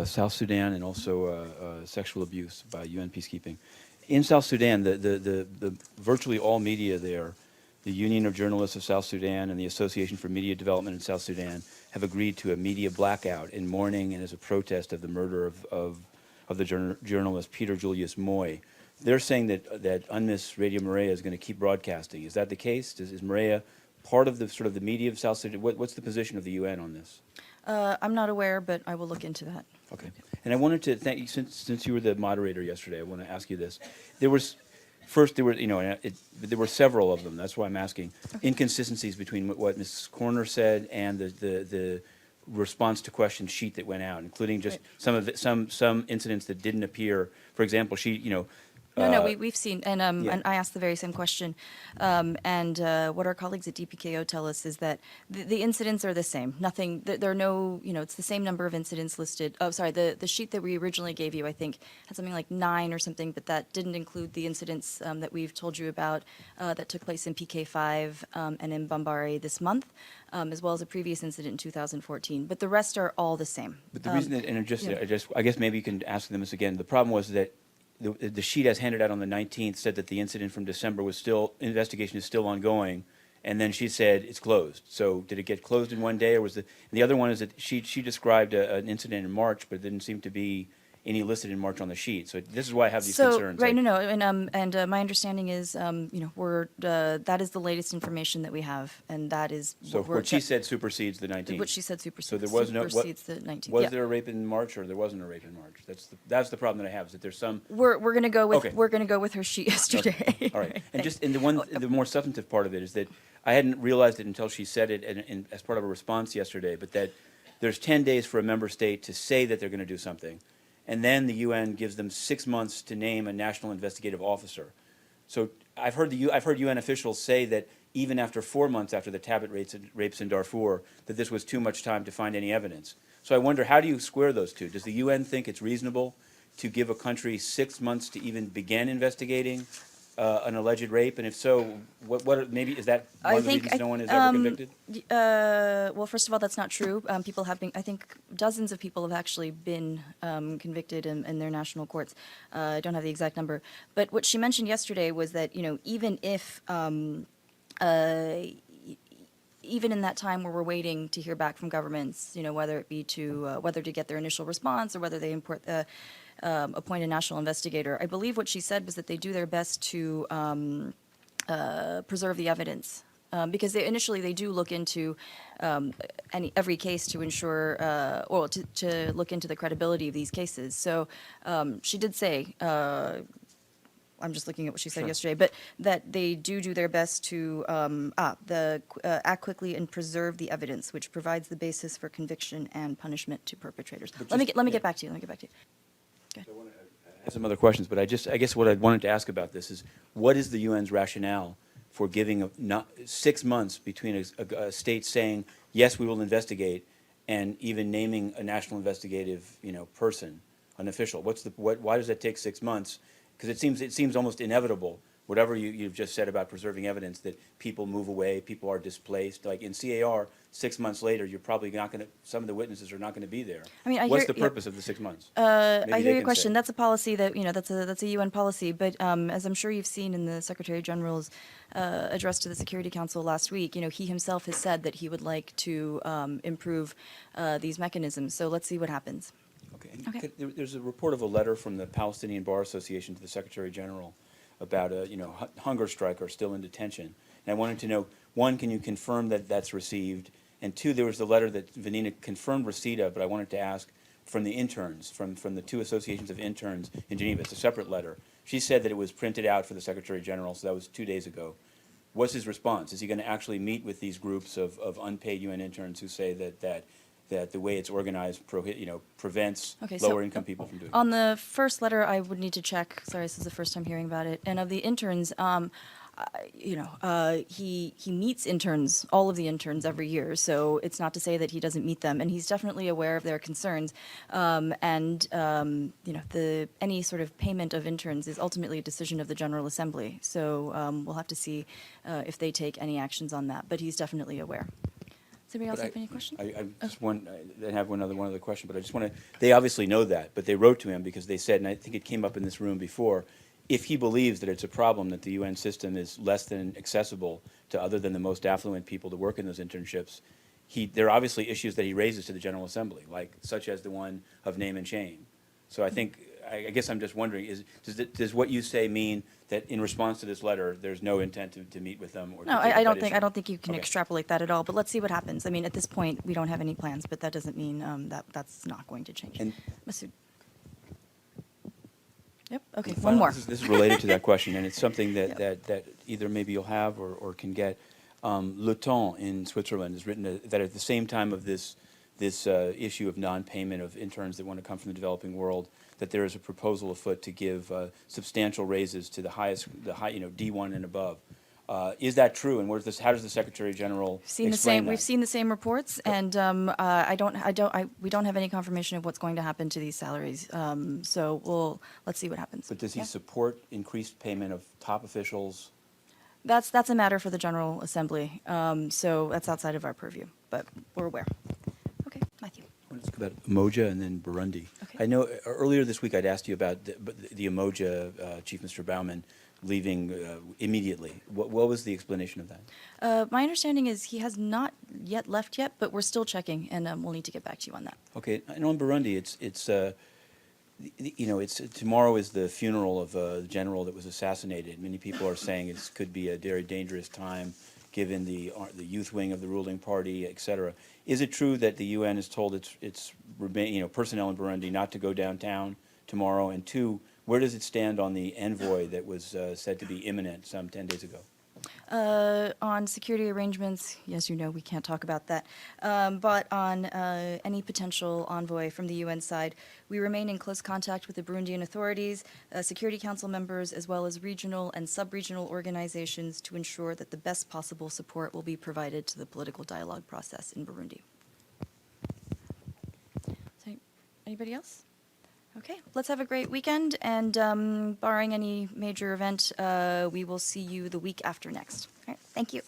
South Sudan and also sexual abuse by UN Peacekeeping. In South Sudan, the virtually all media there, the Union of Journalists of South Sudan and the Association for Media Development in South Sudan have agreed to a media blackout in mourning and as a protest of the murder of the journalist Peter Julius Moy. They're saying that UNMISS Radio Maria is going to keep broadcasting. Is that the case? Is Maria part of the sort of the media of South Sudan? What's the position of the UN on this? I'm not aware, but I will look into that. Okay. And I wanted to thank you, since you were the moderator yesterday, I want to ask you this. There was, first, there were, there were several of them. That's why I'm asking. Inconsistencies between what Ms. Corner said and the response to question sheet that went out, including just some incidents that didn't appear. For example, No, we've seen, and Yeah. and I asked the very same question, and what our colleagues at DPKO tell us is that the incidents are the same. Nothing, there are no, it's the same number of incidents listed. Oh, sorry, the sheet that we originally gave you, I think, had something like 9 or something, but that didn't include the incidents that we've told you about that took place in PK5 and in Bambari this month, as well as a previous incident in 2014. But the rest are all the same. But the reason that, and I guess maybe you can ask them this again. The problem was that the sheet as handed out on the 19th said that the incident from December was still, investigation is still ongoing, and then she said it's closed. So did it get closed in one day, or was and the other one is that she described an incident in March, but it didn't seem to be any listed in March on the sheet. So this is why I have these concerns. Right, no, and my understanding is, we're that is the latest information that we have, and that is what she said supersedes the 19th. What she said supersedes. So there was supersedes the 19th. Was there a rape in March, or there wasn't a rape in March? That's the problem that I have, is that there's some. We're going to go with Okay. we're going to go with her sheet yesterday. Okay. All right, and the more substantive part of it is that I hadn't realized it until she said it as part of a response yesterday, but that there's 10 days for a member state to say that they're going to do something, and then the UN gives them 6 months to name a national investigative officer. So I've heard UN officials say that even after 4 months after the Tabet rapes in Darfur, that this was too much time to find any evidence. So I wonder, how do you square those two? Does the UN think it's reasonable to give a country 6 months to even begin investigating an alleged rape? And if so, what maybe is that one of the reasons no one is ever convicted? Well, first of all, that's not true. People have been, I think dozens of people have actually been convicted in their national courts. I don't have the exact number. But what she mentioned yesterday was that, even if, even in that time where we're waiting to hear back from governments, whether it be whether to get their initial response or whether they appoint a national investigator, I believe what she said was that they do their best to preserve the evidence. Because they do look into every case to ensure, to look into the credibility of these cases. So she did say, I'm just looking at what she said yesterday, but that they do their best to act quickly and preserve the evidence, which provides the basis for conviction and punishment to perpetrators. Let me get back to you. I have some other questions, but I guess what I wanted to ask about this is, what is the UN's rationale for giving 6 months between a state saying, yes, we will investigate, and even naming a national investigative, person, an official? Why does that take 6 months? Because it seems almost inevitable, whatever you've just said about preserving evidence, that people move away, people are displaced. Like in CAR, 6 months later, you're probably not going to, some of the witnesses are not going to be there. I mean, what's the purpose of the 6 months? I hear your question. That's a policy that, that's a UN policy. But as I'm sure you've seen in the Secretary General's address to the Security Council last week, he himself has said that he would like to improve these mechanisms. So let's see what happens. Okay. There's a report of a letter from the Palestinian Bar Association to the Secretary General about a hunger striker still in detention. And I wanted to know, one, can you confirm that that's received? And two, there was a letter that Vanina confirmed receipt of, but I wanted to ask from the interns, from the 2 associations of interns in Geneva. It's a separate letter. She said that it was printed out for the Secretary General, so that was 2 days ago. What's his response? Is he going to actually meet with these groups of unpaid UN interns who say that the way it's organized prevents lower-income people from doing it? On the first letter, I would need to check. Sorry, this is the first time hearing about it. And of the interns, he meets interns, all of the interns, every year. So it's not to say that he doesn't meet them, and he's definitely aware of their concerns. Any sort of payment of interns is ultimately a decision of the General Assembly. So we'll have to see if they take any actions on that. But he's definitely aware. Does anybody else But have any questions? I just I have one other question, but I just want to, they obviously know that, but they wrote to him because they said, and I think it came up in this room before, if he believes that it's a problem that the UN system is less than accessible to other than the most affluent people to work in those internships, there are obviously issues that he raises to the General Assembly, like such as the one of name and shame. So I think, I guess I'm just wondering, does what you say mean that in response to this letter, there's no intent to meet with them or to No, take up I that I issue? don't think you can Okay. extrapolate that at all, but let's see what happens. I mean, at this point, we don't have any plans, but that doesn't mean that that's not going to change. And- Masood. Yep, okay, And one finally, more. This is related to that question, and it's something that, Yep. that either maybe you'll have or can get. Le Temps in Switzerland has written that at the same time of this issue of non-payment of interns that want to come from the developing world, that there is a proposal afoot to give substantial raises to the high, D1 and above. Is that true? And how does the Secretary General explain that? We've seen the same reports, and we don't have any confirmation of what's going to happen to these salaries. So let's see what happens. But does he Yeah. support increased payment of top officials? That's a matter for the General Assembly. So that's outside of our purview, but we're aware. Okay, Matthew. Let's talk about UMOJA and then Burundi. Okay. I know earlier this week I'd asked you about the UMOJA Chief Mr. Baumann leaving immediately. What was the explanation of that? My understanding is he has not yet left yet, but we're still checking, and we'll need to get back to you on that. Okay, and on Burundi, it's tomorrow is the funeral of a general that was assassinated. Many people are saying it could be a very dangerous time, given the youth wing of the ruling party, et cetera. Is it true that the UN has told its personnel in Burundi not to go downtown tomorrow? And two, where does it stand on the envoy that was said to be imminent some 10 days ago? On security arrangements, yes, we can't talk about that. But on any potential envoy from the UN side, we remain in close contact with the Burundian authorities, Security Council members, as well as regional and sub-regional organizations to ensure that the best possible support will be provided to the political dialogue process in Burundi. So, anybody else? Okay, let's have a great weekend, and barring any major event, we will see you the week after next. All right, thank you.